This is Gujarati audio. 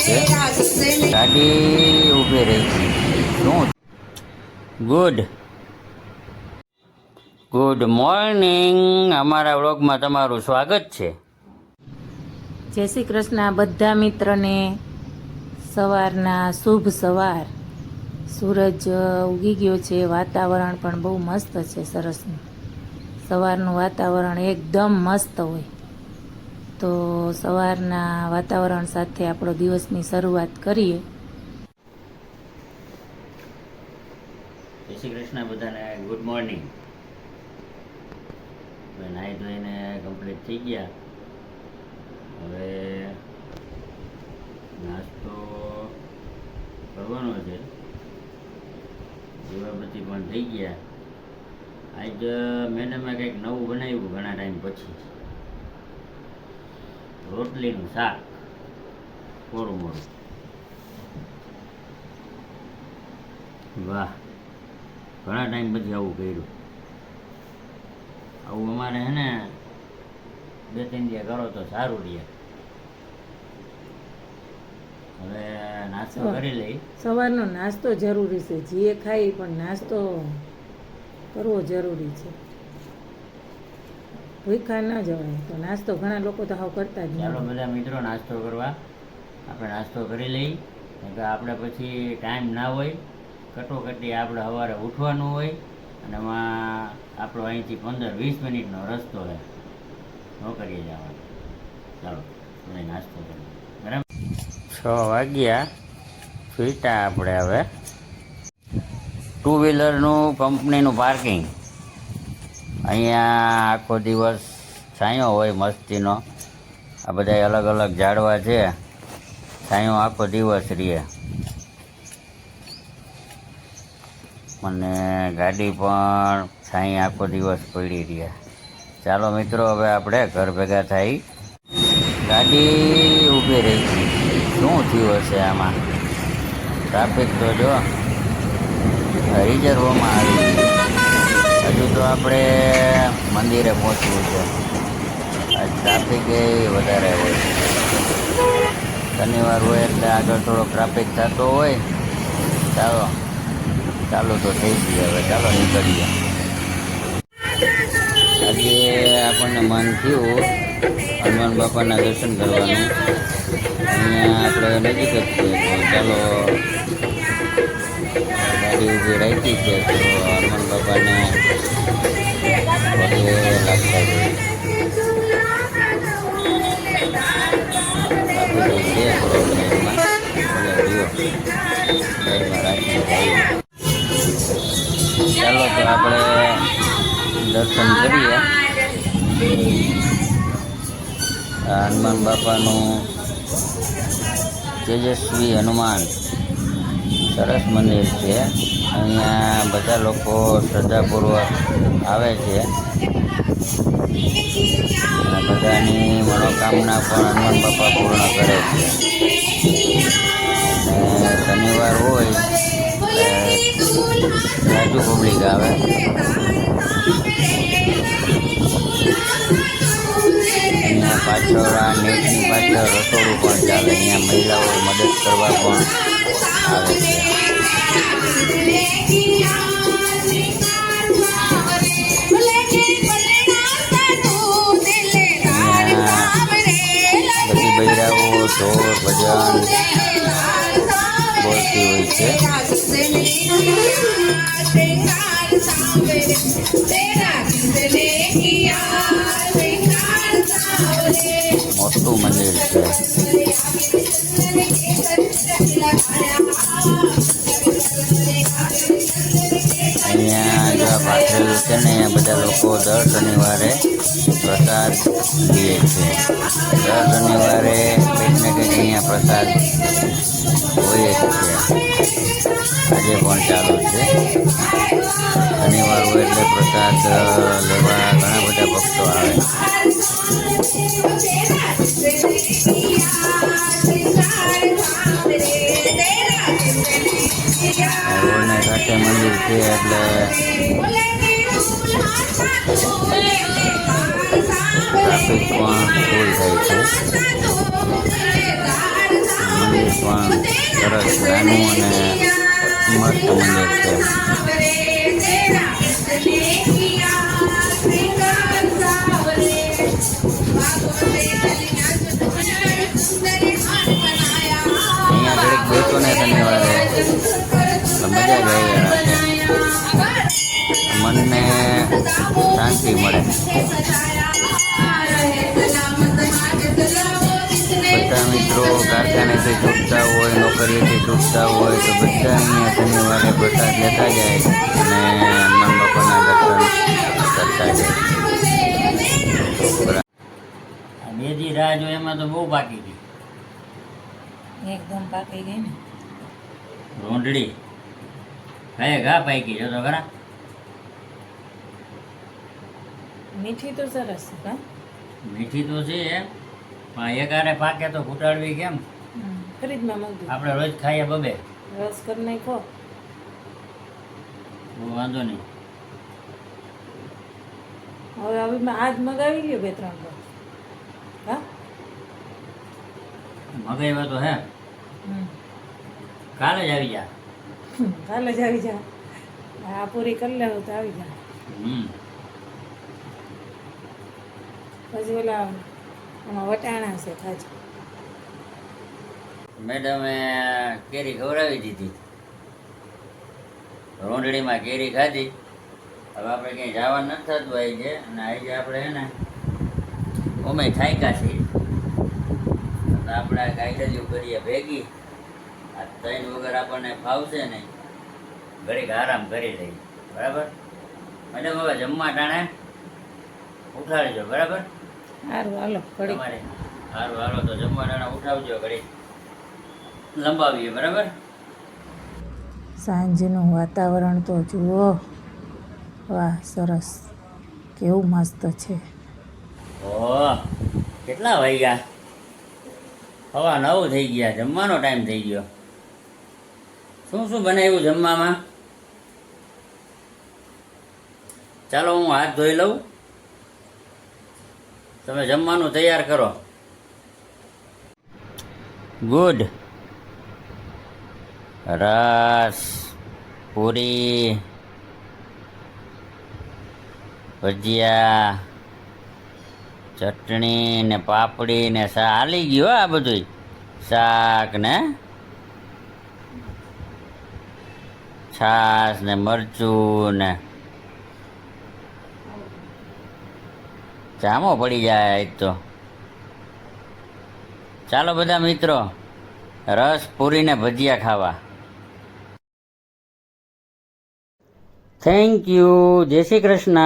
છે. ગાડી ઊભી રહી છે. શું ગુડ મોર્નિંગ. અમારા વ્લોગમાં તમારું સ્વાગત છે. જય શ્રી કૃષ્ણ બધા મિત્રને. સવારના શુભ સવાર. સૂરજ ઉગી ગયો છે. વાતાવરણ પણ બહુ મસ્ત છે, સરસનું. સવારનું વાતાવરણ એકદમ મસ્ત હોય તો સવારના વાતાવરણ સાથે આપણો દિવસની શરૂઆત કરીએ. જય શ્રી કૃષ્ણ બધાને. Good morning. નાહી ધોઈને કમ્પ્લીટ થઈ ગયા. હવે નાસ્તો કરવાનો છે. દીવાબત્તી પણ થઈ ગયા. આજ મેડમે કંઈક નવું બનાવ્યું ઘણા ટાઈમ પછી. રોટલીનું શાક, થોડું મોડું. વાહ, ઘણા ટાઈમ પછી આવું કર્યું. આવું અમારે હે ને 2-3 દિવસ કરો તો સારું રહે. હવે નાસ્તો કરી લઈ. સવારનો નાસ્તો જરૂરી છે. જે ખાઈ પણ નાસ્તો કરવો જરૂરી છે. ભૂખા ન જવાય તો નાસ્તો ઘણા લોકો તો હાવ કરતા જ ચાલો નથી. બધા મિત્રો નાસ્તો કરવા આપણે નાસ્તો કરી લઈ. કે આપણે પછી ટાઈમ ના હોય, કટોકટી આપણે સવારે ઉઠવાનું હોય અને એમાં આપણો અહીંથી 15-20 મિનિટનો રસ્તો છે નોકરીએ જવાનો. ચાલો બધા નાસ્તો કરીએ. બરાબર, 6 વાગ્યા. ફીટા આપણે હવે 2 વ્હીલરનું કંપનીનું પાર્કિંગ. અહીંયા આખો દિવસ છાંયો હોય મસ્તીનો. આ બધા અલગ અલગ ઝાડવા છે. છાંયો આખો દિવસ રહે. અને ગાડી પણ છાંય આખો દિવસ પડી રહે. ચાલો મિત્રો, હવે આપણે ઘર ભેગા થઈ. ગાડી ઊભી રહી છે. શું થયું હશે આમાં? ટ્રાફિક તો જો રિઝર્વમાં આવી. હજુ તો આપણે મંદિરે પહોંચવું છે. આ ટ્રાફિક એ વધારે હોય. શનિવાર હોય એટલે આગળ થોડો ટ્રાફિક થતો હોય. ચાલો તો થઈ ગઈ. હવે ચાલો નીકળીએ. આજે આપણને મન થયું હનુમાન બાપાના દર્શન કરવાનું. અહીંયા આપણે નજીક જ છે તો ચાલો ગાડી ઊભી રાખી છે તો હનુમાન બાપાને પગે લાગતા જઈએ. આપી દઈ છે પ્રોગ્રામમાં રાખીને જઈએ. ચાલો તો આપણે દર્શન કરીએ. હનુમાન બાપાનું તેજસ્વી હનુમાન સરસ મંદિર છે. અહીંયા બધા લોકો શ્રદ્ધાપૂર્વક આવે છે અને બધાની મનોકામના પણ હનુમાન બાપા પૂર્ણ કરે છે. અને શનિવાર હોય રાજુ પબ્લિક આવે. અહીંયા પાછળ આ નેટની પાછળ રસોડું પણ ચાલે. અહીંયા મહિલાઓ મદદ કરવા પણ આવે છે. બધી બૈરાઓ ઢોર ભજન બોલતી હોય છે. મોટું મંદિર છે. અહીંયા જો પાથરેલું છે ને, અહીંયા બધા લોકો દર શનિવારે પ્રસાદ લે છે. દર શનિવારે કંઈક ને કંઈક અહીંયા પ્રસાદ હોય જ છે. આજે પણ ચાલુ છે. શનિવાર હોય એટલે પ્રસાદ લેવા ઘણા બધા ભક્તો આવે. રોડને કાંઠે મંદિર છે એટલે ટ્રાફિક પણ ફૂલ થાય છે. મંદિર પણ સરસ નાનું અને મસ્ત મંદિર છે. અહીંયા ઘડીક બેસો ને શનિવારે તો મજા જ આવી રાખે, મનને શાંતિ મળે. બધા મિત્રો કારખાનેથી છૂટતા હોય, નોકરીએથી છૂટતા હોય તો બધા અહીંયા શનિવારે પ્રસાદ લેતા જાય અને હનુમાન બાપાના દર્શન કરતા જાય. આ બે દી રાહ જો એમાં તો બહુ બાકી હતી. એકદમ પાકી ગઈ ને. રોંઢડી કાંઈ ઘા પાકી જો તો ખરા. મીઠી તો સરસ છે કા. મીઠી તો છે પણ એકારે પાકે તો ફૂટાડવી કેમ? ફ્રીજમાં મૂકી આપણે રોજ ખાઈએ બબે, રસ કરી નાખો. બહુ વાંધો નહીં. હવે આજ મગાવી લ્યો 2-3 બોક્સ. હા મગાવ્યા તો હે, કાલે જ આવી જા. કાલે જ આવી જા. આ પૂરી કરી લેવું તો આવી જા. પછી ઓલા એમાં વટાણા છે ખાજો. મેડમે કેરી ખવડાવી દીધી, રોંઢડીમાં કેરી ખાધી. હવે આપણે ક્યાંય જવાનું નથી થતું આવી છે અને આજે આપણે હે ને ઓમે થાક્યા છીએ તો આપણે કાયદા કરીએ ભેગી. આ ત્રણ વગર આપણને ફાવશે નહીં, ઘડીક આરામ કરી લઈએ. બરાબર મેડમ? હવે જમવા ટાણે ઉઠાડજો. બરાબર? સારું હાલો ઘડી. તમારે સારું હાલો તો જમવા ટાણે ઉઠાવજો, ઘડી લંબાવીએ. બરાબર? સાંજનું વાતાવરણ તો જુઓ, વાહ સરસ, કેવું મસ્ત છે. ઓહ, કેટલા વાગ્યા? 9:15 થઈ ગયા, જમવાનો ટાઈમ થઈ ગયો. શું શું બનાવ્યું જમવામાં? ચાલો હું હાથ ધોઈ લઉં, તમે જમવાનું તૈયાર કરો. ગુડ. રસ, પૂરી, ભજીયા, ચટણી ને પાપડી ને હાલી ગયું આ બધું. શાક ને છાશ ને મરચું ને જામો પડી જાય આજ તો. ચાલો બધા મિત્રો રસ, પૂરી ને ભજીયા ખાવા. Thank you. જય શ્રી કૃષ્ણ.